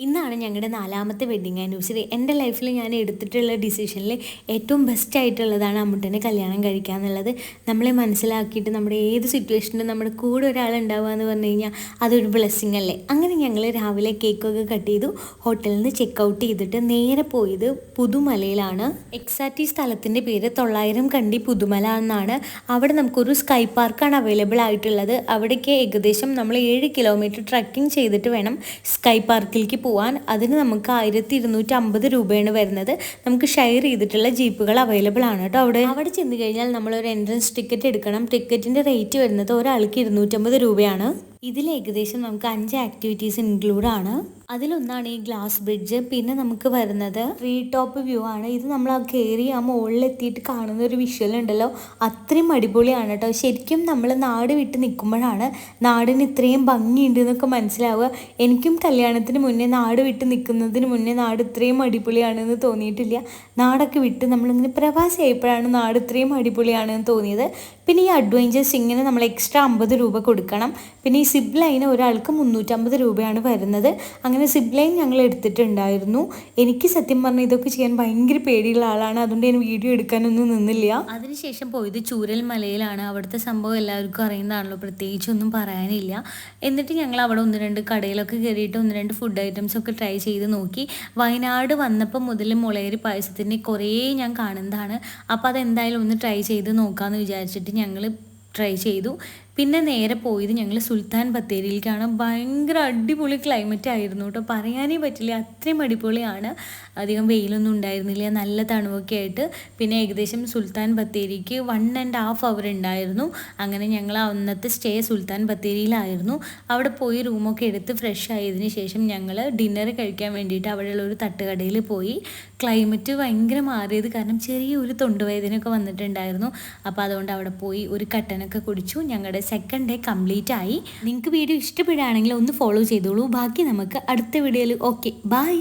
ഇന്നാണ് ഞങ്ങളുടെ 4ാമത്തെ wedding anniversary. എൻ്റെ ലൈഫിൽ ഞാൻ എടുത്തിട്ടുള്ള ഡിസിഷനിൽ ഏറ്റവും ബെസ്റ്റ് ആയിട്ടുള്ളതാണ് അമ്മൂട്ടനെ കല്യാണം കഴിക്കുക എന്നുള്ളത്. നമ്മളെ മനസ്സിലാക്കിയിട്ട് നമ്മുടെ ഏത് സിറ്റുവേഷനിലും നമ്മുടെ കൂടെ ഒരാളുണ്ടാവുക എന്ന് പറഞ്ഞു കഴിഞ്ഞാൽ അതൊരു ബ്ലെസ്സിങ് അല്ലേ. അങ്ങനെ ഞങ്ങൾ രാവിലെ കേക്കൊക്കെ കട്ട് ചെയ്തു ഹോട്ടലിൽ നിന്ന് ചെക്ക് ഔട്ട് ചെയ്തിട്ട് നേരെ പോയത് പുതുമലയിലാണ്. എക്സാക്റ്റ് ഈ സ്ഥലത്തിൻ്റെ പേര് 900 കണ്ടി പുതുമല എന്നാണ്. അവിടെ നമുക്കൊരു സ്കൈ പാർക്കാണ് അവൈലബിൾ ആയിട്ടുള്ളത്. അവിടേക്ക് ഏകദേശം നമ്മൾ 7 കിലോമീറ്റർ ട്രക്കിംഗ് ചെയ്തിട്ട് വേണം സ്കൈ പാർക്കിലേക്ക് പോവാൻ. അതിന് നമുക്ക് 1250 രൂപയാണ് വരുന്നത്. നമുക്ക് ഷെയർ ചെയ്തിട്ടുള്ള ജീപ്പുകൾ അവൈലബിൾ ആണ് കേട്ടോ. അവിടെ ചെന്ന് കഴിഞ്ഞാൽ നമ്മളൊരു എൻട്രൻസ് ടിക്കറ്റ് എടുക്കണം. ടിക്കറ്റിൻ്റെ റേറ്റ് വരുന്നത് ഒരാൾക്ക് 250 രൂപയാണ്. ഇതിൽ ഏകദേശം നമുക്ക് 5 ആക്ടിവിറ്റീസ് ഇൻക്ലൂഡ് ആണ്. അതിലൊന്നാണ് ഈ ഗ്ലാസ് ബ്രിഡ്ജ്. പിന്നെ നമുക്ക് വരുന്നത് ട്രീ ടോപ്പ് വ്യൂ ആണ്. ഇത് നമ്മൾ കയറി മുകളിലെത്തിയിട്ട് കാണുന്ന ഒരു വിഷ്വൽ ഉണ്ടല്ലോ, അത്രയും അടിപൊളിയാണ് കേട്ടോ. ശരിക്കും നമ്മൾ നാട് വിട്ട് നിൽക്കുമ്പോഴാണ് നാടിന് ഇത്രയും ഭംഗിയുണ്ട് എന്നൊക്കെ മനസ്സിലാവുക. എനിക്കും കല്യാണത്തിന് മുന്നേ നാട് വിട്ട് നിൽക്കുന്നതിന് മുന്നേ നാട് ഇത്രയും അടിപൊളിയാണെന്ന് തോന്നിയിട്ടില്ല. നാടൊക്കെ വിട്ട് നമ്മളിങ്ങനെ പ്രവാസിയായപ്പോഴാണ് നാട് ഇത്രയും അടിപൊളിയാണെന്ന് തോന്നിയത്. പിന്നെ ഈ അഡ്വഞ്ചേഴ്സ് ഇങ്ങനെ നമ്മൾ എക്സ്ട്രാ 50 രൂപ കൊടുക്കണം. പിന്നെ ഈ സിബ് ലൈന് ഒരാൾക്ക് 350 രൂപയാണ് വരുന്നത്. അങ്ങനെ സിബ് ലൈൻ ഞങ്ങൾ എടുത്തിട്ടുണ്ടായിരുന്നു. എനിക്ക് സത്യം പറഞ്ഞാൽ ഇതൊക്കെ ചെയ്യാൻ ഭയങ്കര പേടിയുള്ള ആളാണ്. അതുകൊണ്ട് ഞാൻ വീഡിയോ എടുക്കാനൊന്നും നിന്നില്ല. അതിനുശേഷം പോയത് ചൂരൽ മലയിലാണ്. അവിടുത്തെ സംഭവം എല്ലാവർക്കും അറിയുന്നതാണല്ലോ, പ്രത്യേകിച്ചൊന്നും പറയാനില്ല. എന്നിട്ട് ഞങ്ങൾ അവിടെ 1-2 കടയിലൊക്കെ കയറിയിട്ട് 1-2 ഫുഡ് ഐറ്റംസ് ഒക്കെ ട്രൈ ചെയ്ത് നോക്കി. വയനാട് വന്നപ്പോൾ മുതൽ മുളയരി പായസത്തിൻ്റെ കുറേ ഞാൻ കാണുന്നതാണ്. അപ്പോൾ അതെന്തായാലും ഒന്ന് ട്രൈ ചെയ്ത് നോക്കാമെന്ന് വിചാരിച്ചിട്ട് ഞങ്ങൾ ട്രൈ ചെയ്തു. പിന്നെ നേരെ പോയത് ഞങ്ങൾ സുൽത്താൻ ബത്തേരിയിലേക്കാണ്. ഭയങ്കര അടിപൊളി ക്ലൈമറ്റ് ആയിരുന്നു കേട്ടോ, പറയാനേ പറ്റില്ല, അത്രയും അടിപൊളിയാണ്. അധികം വെയിലൊന്നും ഉണ്ടായിരുന്നില്ല, നല്ല തണുവൊക്കെ ആയിട്ട്. പിന്നെ ഏകദേശം സുൽത്താൻ ബത്തേരിക്ക് 1.5 അവർ ഉണ്ടായിരുന്നു. അങ്ങനെ ഞങ്ങൾ അന്നത്തെ സ്റ്റേ സുൽത്താൻ ബത്തേരിയിലായിരുന്നു. അവിടെ പോയി റൂമൊക്കെ എടുത്ത് ഫ്രഷ് ആയതിനു ശേഷം ഞങ്ങൾ ഡിന്നർ കഴിക്കാൻ വേണ്ടിയിട്ട് അവിടെയുള്ള ഒരു തട്ടുകടയിൽ പോയി. ക്ലൈമറ്റ് ഭയങ്കര മാറിയത് കാരണം ചെറിയൊരു തൊണ്ടുവേദനയൊക്കെ വന്നിട്ടുണ്ടായിരുന്നു. അപ്പോൾ അതുകൊണ്ട് അവിടെ പോയി ഒരു കട്ടനൊക്കെ കുടിച്ചു. ഞങ്ങളുടെ സെക്കൻഡ് ഡേ കംപ്ലീറ്റ് ആയി. നിങ്ങൾക്ക് വീഡിയോ ഇഷ്ടപ്പെടുകയാണെങ്കിൽ ഒന്ന് ഫോളോ ചെയ്തോളൂ. ബാക്കി നമുക്ക് അടുത്ത വീഡിയോയിൽ. Okay, by.